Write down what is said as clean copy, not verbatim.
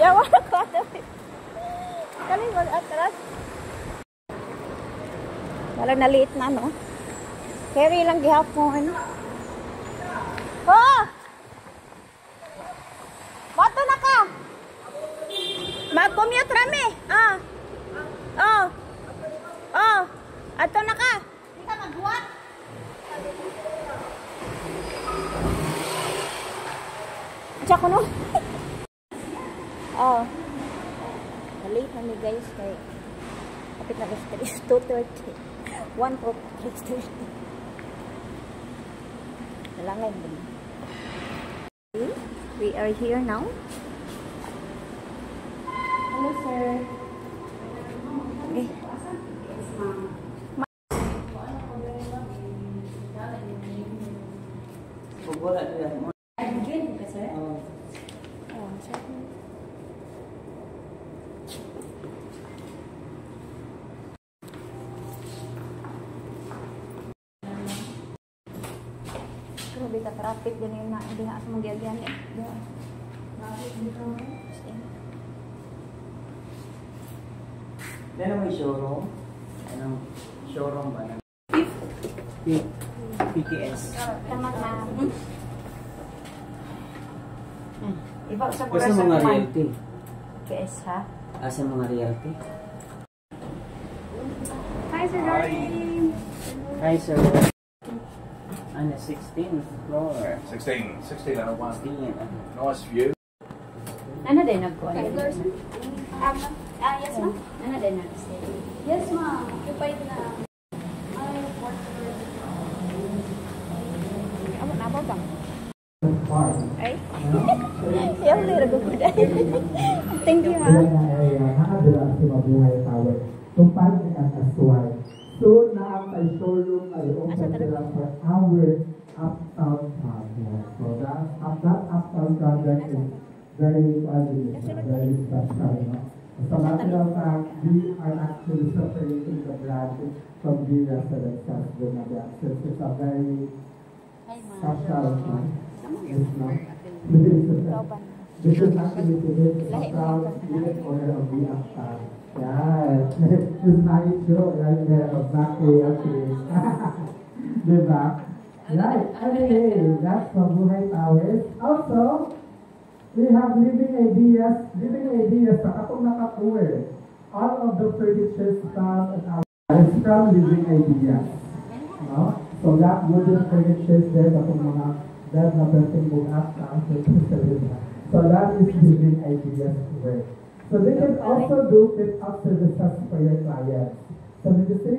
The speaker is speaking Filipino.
Yawa ko. Kali mo atras. Walang naliit na, no? Carry lang gihapon, ano? Oh! Bato na ka! Mag-commute rami! Ah! Oh! Oh! Ato na ka! Hindi ka magbuhat! Diyan ko, no? Oh. Late na ni guys kay kapit na guys 2:30. 1:30. Nalangay din. We are here now. Hello, sir. Okay. Grabe ka traffic din yun na hindi nga sa mga gagyan eh. Ano may showroom? Anong showroom ba? PTS. Tama na. Iba sa Basta mga realty. PS ha? Asa mga realty? Hi, Sir Darlene. Hi, sir. Ano, 16th floor. 16 out of 1. 16. Nice view. Ano din nagkuha? Yes, ma'am. Ano din nag-stay? Yes, ma'am. Occupied na. Ako na ba bang? Ay? Yung lira ko po dahil. Thank you, ha? Tumpad ang asway. So, na-apply showroom ay open sila for our uptown project. So, that uptown project is very special. No? So, matter of fact, we are actually separating the brand from the residences. Since it's a very special one. It's not. This is actually a proud student owner of the uptown. Yes, it's nice show right there, exactly, actually. Diba? Right, anyway, that's from Buhay Towers. Also, we have living ideas sa katong nakatour. All of the furniture stuff and our is from Living Ideas. No? So that wooden furniture there, katong mga bed na pwedeng buhat na, so that is Living Ideas work. So they can also do fit-up services for your clients. So when you say